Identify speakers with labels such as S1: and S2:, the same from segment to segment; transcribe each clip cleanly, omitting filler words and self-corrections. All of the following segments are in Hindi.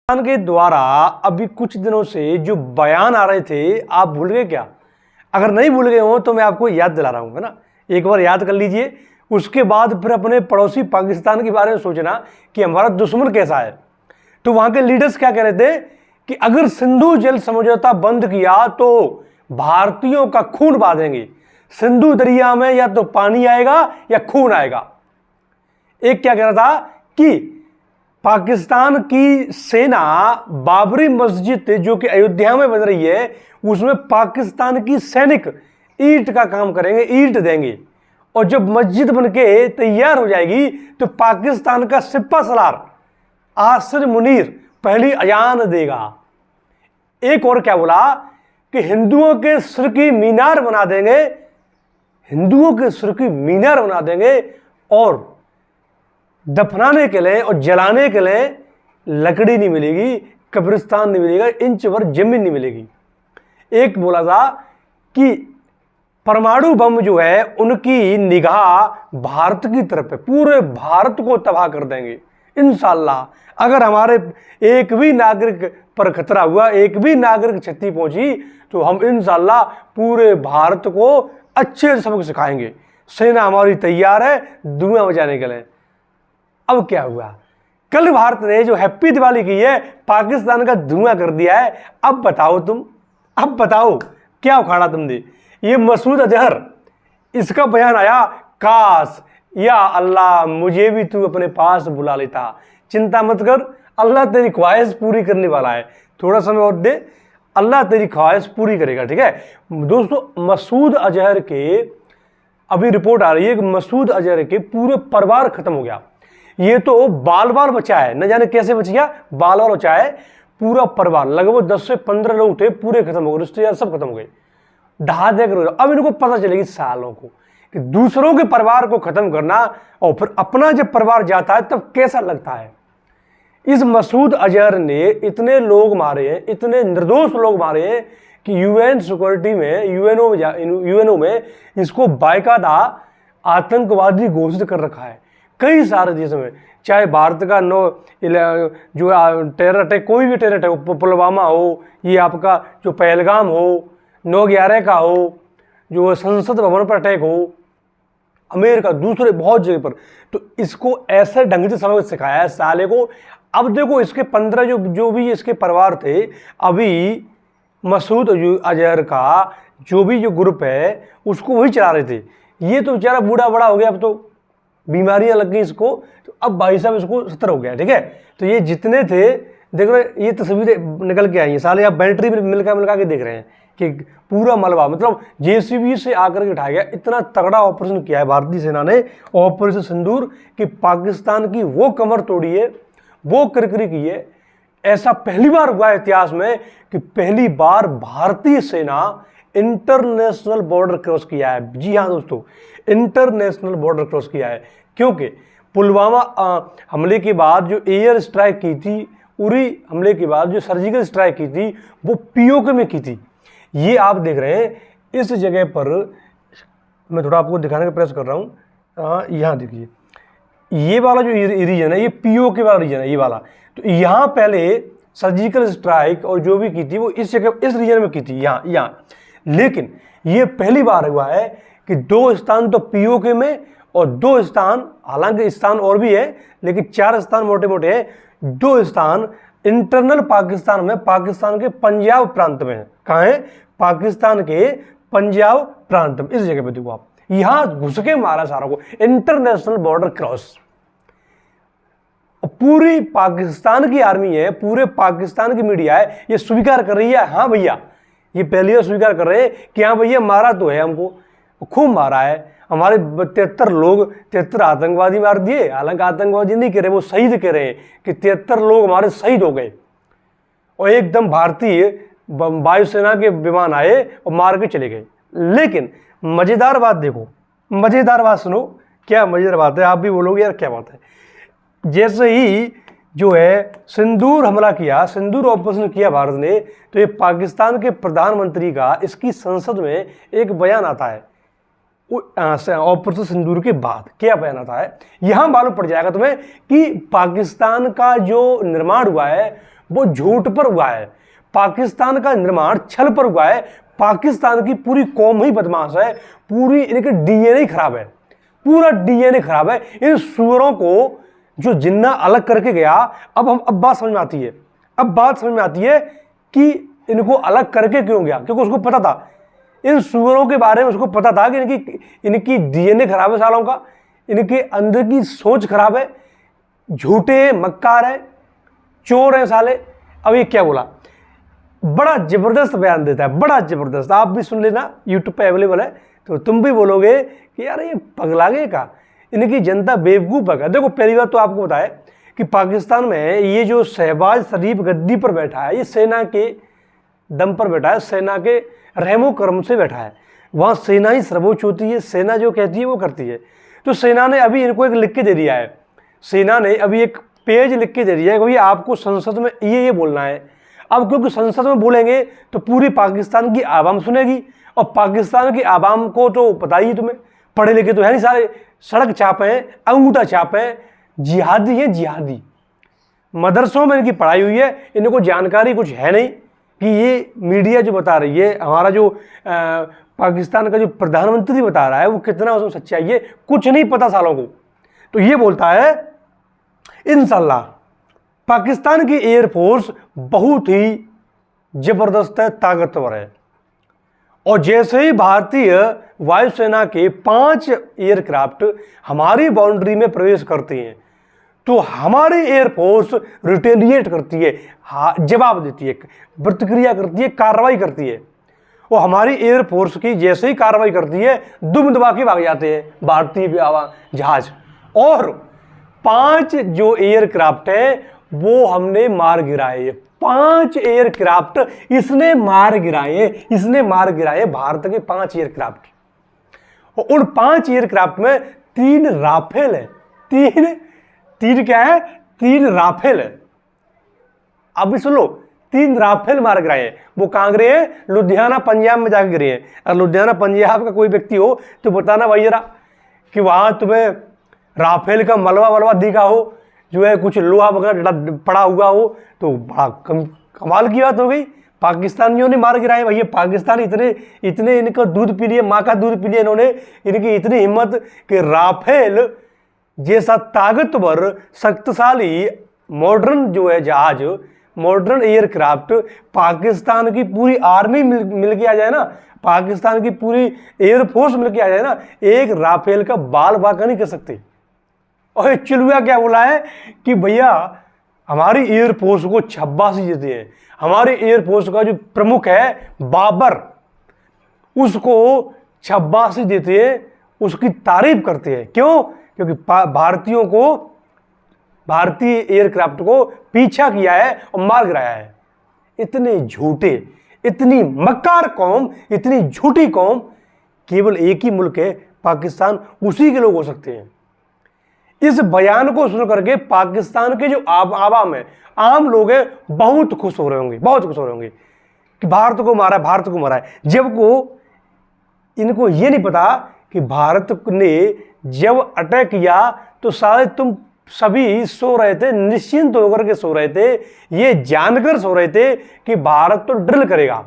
S1: पाकिस्तान के द्वारा अभी कुछ दिनों से जो बयान आ रहे थे, आप भूल गए क्या? अगर नहीं भूल गए हो तो मैं आपको याद दिला रहा हूं, है ना। एक बार याद कर लीजिए, उसके बाद फिर अपने पड़ोसी पाकिस्तान के बारे में सोचना कि हमारा दुश्मन कैसा है। तो वहां के लीडर्स क्या कह रहे थे कि अगर सिंधु जल समझौता बंद किया तो भारतीयों का खून बहा देंगे। सिंधु दरिया में या तो पानी आएगा या खून आएगा। एक क्या कह रहा था कि पाकिस्तान की सेना बाबरी मस्जिद जो कि अयोध्या में बन रही है, उसमें पाकिस्तान की सैनिक ईंट का काम करेंगे, ईंट देंगे, और जब मस्जिद बनके तैयार हो जाएगी तो पाकिस्तान का सिपा सलार आसिर मुनीर पहली अजान देगा। एक और क्या बोला कि हिंदुओं के सिर की मीनार बना देंगे, हिंदुओं के सिर की मीनार बना देंगे, और दफनाने के लिए और जलाने के लिए लकड़ी नहीं मिलेगी, कब्रिस्तान नहीं मिलेगा, इंच भर जमीन नहीं मिलेगी। एक बोला था कि परमाणु बम जो है उनकी निगाह भारत की तरफ है, पूरे भारत को तबाह कर देंगे इंशाअल्लाह। अगर हमारे एक भी नागरिक पर खतरा हुआ, एक भी नागरिक क्षति पहुंची, तो हम इंशाअल्लाह पूरे भारत को अच्छे सबक सिखाएंगे। सेना हमारी तैयार है धुआं बजाने के लिए। अब क्या हुआ? कल भारत ने जो हैप्पी दिवाली की है, पाकिस्तान का धुआं कर दिया है। अब बताओ तुम, अब बताओ क्या उखाड़ा तुमने? ये मसूद अजहर, इसका बयान आया, काश या अल्लाह मुझे भी तू अपने पास बुला लेता। चिंता मत कर, अल्लाह तेरी ख्वाहिश पूरी करने वाला है। थोड़ा समय और दे, अल्लाह तेरी ख्वाहिश पूरी करेगा, ठीक है दोस्तों। मसूद अजहर के अभी रिपोर्ट आ रही है कि मसूद अजहर के पूरे परिवार खत्म हो गया। ये तो बाल बाल बचा है, न जाने कैसे बच गया, बाल बाल बचा है। पूरा परिवार लगभग 10 से 15 लोग थे, पूरे खत्म हो गए, रिश्तेदार सब खत्म हो गए, ढहा देकर। अब इनको पता चलेगी सालों को कि दूसरों के परिवार को खत्म करना और फिर अपना जब परिवार जाता है तब कैसा लगता है। इस मसूद अजहर ने इतने लोग मारे हैं, इतने निर्दोष लोग मारे हैं कि यूएन सिक्योरिटी में, यूएनओ में इसको बाकायदा आतंकवादी घोषित कर रखा है कई सारे देशों में। चाहे भारत का जो टेरर अटैक, कोई भी टेरर अटैक, पुलवामा हो, ये आपका जो पहलगाम हो, 9/11 का हो, जो संसद भवन पर अटैक हो, अमेरिका, दूसरे बहुत जगह पर, तो इसको ऐसे ढंग से सबक सिखाया है साले को। अब देखो इसके 15 जो भी इसके परिवार थे, अभी मसूद अजहर का जो ग्रुप है उसको वही चला रहे थे। ये तो बेचारा बूढ़ा बड़ा हो गया, अब तो बीमारियां लग गई इसको, तो अब भाई साहब इसको 70 हो गया, ठीक है। तो ये जितने थे, देख रहे ये तस्वीरें निकल के आई हैं साले, आप बैटरी में मिलका के देख रहे हैं कि पूरा मलबा, मतलब जेसीबी से आकर के उठाया गया। इतना तगड़ा ऑपरेशन किया है भारतीय सेना ने, ऑपरेशन सिंदूर, कि पाकिस्तान की वो कमर तोड़ी है, वो किरकिरी की है। ऐसा पहली बार हुआ है इतिहास में कि पहली बार भारतीय सेना इंटरनेशनल बॉर्डर क्रॉस किया है। जी हाँ दोस्तों, इंटरनेशनल बॉर्डर क्रॉस किया है, क्योंकि पुलवामा हमले के बाद जो एयर स्ट्राइक की थी, उरी हमले के बाद जो सर्जिकल स्ट्राइक की थी, वो पीओके में की थी। ये आप देख रहे हैं इस जगह पर, मैं थोड़ा आपको दिखाने का प्रयास कर रहा हूँ। यहाँ देखिए, ये वाला जो रीजन है, ये पीओके वाला रीजन है, ये वाला। तो यहाँ पहले सर्जिकल स्ट्राइक और जो भी की थी वो इस जगह, इस रीजन में की थी, यहाँ। लेकिन ये पहली बार हुआ है कि 2 स्थान तो पीओके में और 2 स्थान, हालांकि स्थान और भी है लेकिन 4 स्थान मोटे मोटे हैं, 2 स्थान इंटरनल पाकिस्तान में, पाकिस्तान के पंजाब प्रांत में है। कहाँ है? पाकिस्तान के पंजाब प्रांत में, इस जगह पे देखो आप, यहां घुस के मारा सारा को, इंटरनेशनल बॉर्डर क्रॉस। पूरी पाकिस्तान की आर्मी है, पूरे पाकिस्तान की मीडिया है, ये स्वीकार कर रही है, हाँ भैया, ये पहली बार स्वीकार कर रहे हैं कि हाँ भैया मारा तो है, हमको खूब मारा है, हमारे 73 लोग, 73 आतंकवादी मार दिए। हालांकि आतंकवादी नहीं कह रहे, वो शहीद कह रहे हैं कि 73 लोग हमारे शहीद हो गए, और एकदम भारतीय वायुसेना के विमान आए और मार के चले गए। लेकिन मजेदार बात देखो, मजेदार बात सुनो, क्या मजेदार बात है, आप भी बोलोगे यार क्या बात है। जैसे ही जो है सिंदूर हमला किया, सिंदूर ऑपरेशन किया भारत ने, तो ये पाकिस्तान के प्रधानमंत्री का इसकी संसद में एक बयान आता है ऑपरेशन सिंदूर के बाद। क्या बयान आता है, यहां मालूम पड़ जाएगा तुम्हें कि पाकिस्तान का जो निर्माण हुआ है वो झूठ पर हुआ है। पाकिस्तान का निर्माण छल पर हुआ है। पाकिस्तान की पूरी कौम ही बदमाश है, पूरी इनके डीएनए खराब है, पूरा डीएनए खराब है। इन सूअरों को जो जिन्ना अलग करके गया, अब बात समझ में आती है। अब बात समझ में आती है कि इनको अलग करके क्यों गया, क्योंकि उसको पता था, इन सूअरों के बारे में उसको पता था कि इनकी डीएनए खराब है, सालों का इनके अंदर की सोच खराब है, झूठे मक्कार है, चोर है साले। अब ये क्या बोला, बड़ा जबरदस्त बयान देता है, बड़ा जबरदस्त। आप भी सुन लेना, यूट्यूब पे अवेलेबल है, तो तुम भी बोलोगे कि यार ये पगलागे का, इनकी जनता बेवकूफ़ है। देखो, पहली बात तो आपको बताया कि पाकिस्तान में ये जो शहबाज शरीफ गद्दी पर बैठा है, ये सेना के दम पर बैठा है, सेना के रहमो करम से बैठा है। वहाँ सेना ही सर्वोच्च होती है, सेना जो कहती है वो करती है। तो सेना ने अभी इनको एक लिख के दे दिया है, सेना ने अभी एक पेज लिख के दे दिया है कि भाई आपको संसद में ये बोलना है। अब क्योंकि संसद में बोलेंगे तो पूरी पाकिस्तान की आवाम सुनेगी, और पाकिस्तान की आवाम को तो पता ही तुम्हें, पढ़े लिखे तो है नहीं सारे, सड़क चापे हैं, अंगूठा चापे हैं, जिहादी हैं जिहादी। मदरसों में इनकी पढ़ाई हुई है, इनको जानकारी कुछ है नहीं कि ये मीडिया जो बता रही है, हमारा जो पाकिस्तान का जो प्रधानमंत्री बता रहा है वो कितना उसमें सच्चाई है, कुछ नहीं पता सालों को। तो ये बोलता है इंशाल्लाह पाकिस्तान की एयरफोर्स बहुत ही जबरदस्त है, ताकतवर है, और जैसे ही भारतीय वायुसेना के 5 एयरक्राफ्ट हमारी बाउंड्री में प्रवेश करते हैं तो हमारी एयरफोर्स रिटेलिएट करती है, जवाब देती है, प्रतिक्रिया करती है, कार्रवाई करती है। और हमारी एयरफोर्स की जैसे ही कार्रवाई करती है, दुम दबा के भाग जाते हैं भारतीय जहाज। और 5 जो एयरक्राफ्ट है वो हमने मार गिराए, 5 एयरक्राफ्ट इसने मार गिराए, इसने मार गिराए भारत के 5 एयरक्राफ्ट। और उन 5 एयरक्राफ्ट में 3 राफेल है, 3 क्या है, 3 राफेल है। अभी सुन लो, 3 राफेल मार गिराए हैं। वो कहाँ गिरे हैं, लुधियाना पंजाब में जाकर गिरे हैं। अगर लुधियाना पंजाब का कोई व्यक्ति हो तो बताना भाई जरा कि वहां तुम्हें राफेल का मलबा वलबा दिखा हो, जो है कुछ लोहा वगैरह पड़ा हुआ हो, तो बड़ा कमाल की बात हो गई। पाकिस्तानियों ने मार गिराए भैया, पाकिस्तान इतने इनका दूध पी लिए, माँ का दूध पी लिया इन्होंने, इनकी इतनी हिम्मत कि राफेल जैसा ताकतवर शक्तिशाली मॉडर्न जो है जहाज, मॉडर्न एयरक्राफ्ट पाकिस्तान की पूरी आर्मी मिल के आ जाए ना, पाकिस्तान की पूरी एयरफोर्स मिल के आ जाए ना, एक राफेल का बाल बाका नहीं कर सकते। और चिलुआ क्या बोला है कि भैया हमारी एयरफोर्स को शाबाशी देते हैं, हमारी एयरफोर्स का जो प्रमुख है बाबर, उसको शाबाशी देते हैं, उसकी तारीफ करते हैं। क्यों? क्योंकि भारतीयों को, भारतीय एयरक्राफ्ट को पीछा किया है और मार गिराया है। इतने झूठे, इतनी मक्कार कौम, इतनी झूठी कौम केवल एक ही मुल्क है पाकिस्तान, उसी के लोग हो सकते हैं। इस बयान को सुन करके पाकिस्तान के जो आवाम है, आम लोग हैं, बहुत खुश हो रहे होंगे, बहुत खुश हो रहे होंगे कि भारत को मारा है, भारत को मारा है। जबको इनको ये नहीं पता कि भारत ने जब अटैक किया तो शायद तुम सभी सो रहे थे, निश्चिंत होकर के सो रहे थे, ये जानकर सो रहे थे कि भारत तो ड्रिल करेगा,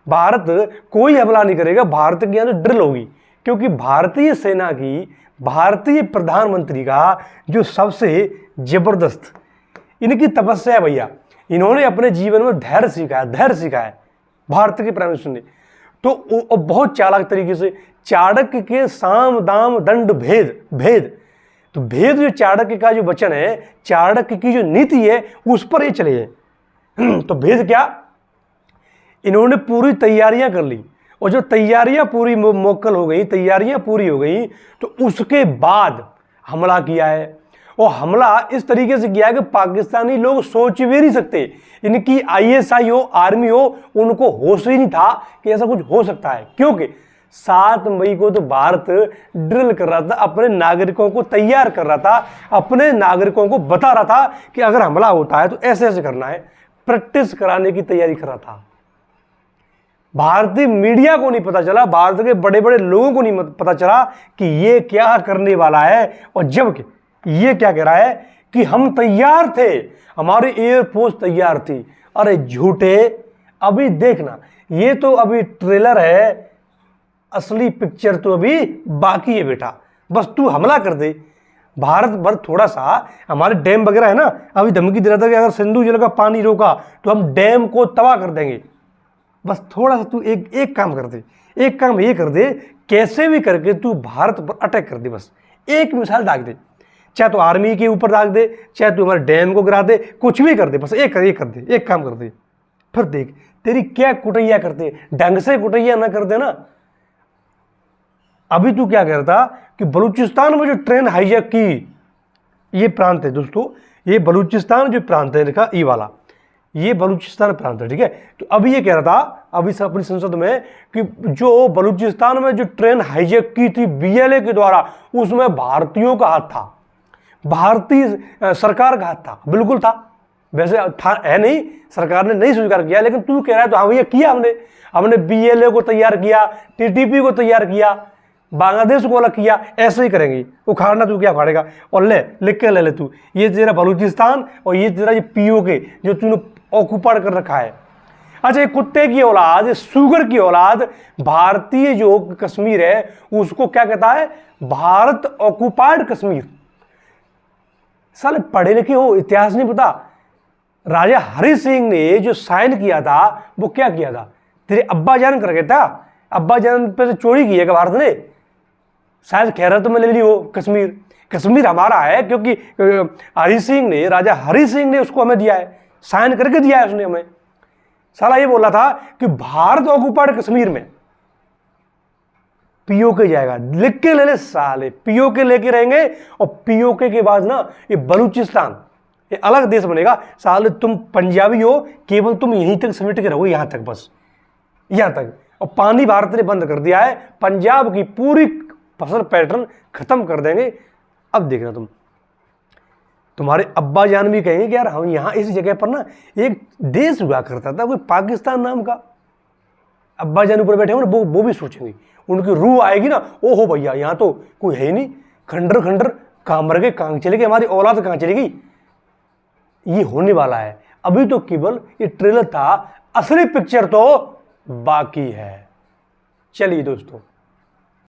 S1: भारत कोई हमला नहीं करेगा, भारत के अंदर ड्रिल होगी। क्योंकि भारतीय सेना की, भारतीय प्रधानमंत्री का जो सबसे जबरदस्त इनकी तपस्या है भैया, इन्होंने अपने जीवन में धैर्य सीखा है, धैर्य सीखा है भारत के प्राइम मिनिस्टर ने। तो बहुत चालाक तरीके से चाणक्य के साम दाम दंड भेद, तो भेद जो चाणक्य का जो वचन है, चाणक्य की जो नीति है, उस पर ये चले हैं। तो भेद क्या, इन्होंने पूरी तैयारियां कर ली, और जो तैयारियां पूरी मुकम्मल हो गई, तैयारियां पूरी हो गई, तो उसके बाद हमला किया है। और हमला इस तरीके से किया है कि पाकिस्तानी लोग सोच भी नहीं सकते, इनकी ISI हो, आर्मी हो, उनको होश ही नहीं था कि ऐसा कुछ हो सकता है। क्योंकि 7 मई को तो भारत ड्रिल कर रहा था, अपने नागरिकों को तैयार कर रहा था, अपने नागरिकों को बता रहा था कि अगर हमला होता है तो ऐसे ऐसे करना है, प्रैक्टिस कराने की तैयारी कर रहा था। भारतीय मीडिया को नहीं पता चला, भारत के बड़े बड़े लोगों को नहीं पता चला कि ये क्या करने वाला है। और जबकि ये क्या कह रहा है कि हम तैयार थे, हमारी एयरफोर्स तैयार थी। अरे झूठे, अभी देखना, ये तो अभी ट्रेलर है, असली पिक्चर तो अभी बाकी है बेटा। बस तू हमला कर दे, भारत भर थोड़ा सा हमारे डैम वगैरह है ना, अभी धमकी दे रहा था कि अगर सिंधु जल का पानी रोका तो हम डैम को तबाह कर देंगे। बस थोड़ा सा तू एक काम कर दे, एक काम ये कर दे, कैसे भी करके तू भारत पर अटैक कर दे। बस एक मिसाइल दाग दे, चाहे तो आर्मी के ऊपर दाग दे, चाहे तू हमारे डैम को गिरा दे, कुछ भी कर दे, बस एक कर दे, एक काम कर दे। फिर देख तेरी क्या कुटैया करते, ढंग से कुटैया ना कर दे ना। अभी तू क्या कह रहा था कि बलूचिस्तान में जो ट्रेन हाईजैक की, ये प्रांत है दोस्तों, ये बलूचिस्तान जो प्रांत है लिखा ई वाला, ये बलूचिस्तान प्रांत है, ठीक है। तो अभी ये कह रहा था अभी सब अपनी संसद में कि जो बलूचिस्तान में जो ट्रेन हाईजैक की थी बीएलए के द्वारा, उसमें भारतीयों का हाथ था, भारतीय सरकार का हाथ था, बिल्कुल था। वैसे था है नहीं, सरकार ने नहीं स्वीकार किया, लेकिन तू कह रहा है तो हाँ भैया किया हमने बीएलए को तैयार किया, टीटीपी को तैयार किया, बांग्लादेश को अलग किया, ऐसे ही करेंगे। उखाड़ना तू क्या उखाड़ेगा, और लिख के ले तू, ये तेरा बलूचिस्तान और ये तेरा ये पीओके जो तूने ऑक्युपाइड कर रखा है। अच्छा, ये कुत्ते की औलाद, ये सुगर की औलाद, भारतीय जो कश्मीर है उसको क्या कहता है, भारत ऑक्युपाइड कश्मीर। साले पढ़े लिखे हो, इतिहास नहीं पता। राजा हरि सिंह ने जो साइन किया था वो क्या किया था, तेरे अब्बा जान करके था, अब्बा जान पे चोरी की है क्या भारत ने? शायद खैरत में ले ली हो कश्मीर, कश्मीर हमारा है क्योंकि हरि सिंह ने, राजा हरि सिंह ने उसको हमें दिया है, साइन करके दिया है उसने हमें। साला ये बोला था कि भारत ऑक्युपाइड कश्मीर में पीओके जाएगा, लिख के ले साले, पीओके लेके रहेंगे, और पीओके के बाद ना ये बलूचिस्तान ये अलग देश बनेगा। साले तुम पंजाबी हो, केवल तुम यहीं तक समेट के रहो, यहां तक, बस यहां तक। और पानी भारत ने बंद कर दिया है, पंजाब की पूरी फसल पैटर्न खत्म कर देंगे। अब देखना तुम्हारे अब्बा जान भी कहेंगे कि यार हम यहाँ इस जगह पर ना एक देश हुआ करता था, कोई पाकिस्तान नाम का। अब्बा जान ऊपर बैठे हो ना, वो भी सोचेंगे, उनकी रूह आएगी ना, ओहो भैया यहाँ तो कोई है ही नहीं, खंडर खंडर कहाँ मर गए, कहाँ चले गए, हमारी औलाद कहाँ चली गई। ये होने वाला है, अभी तो केवल ये ट्रेलर था, असली पिक्चर तो बाकी है। चलिए दोस्तों,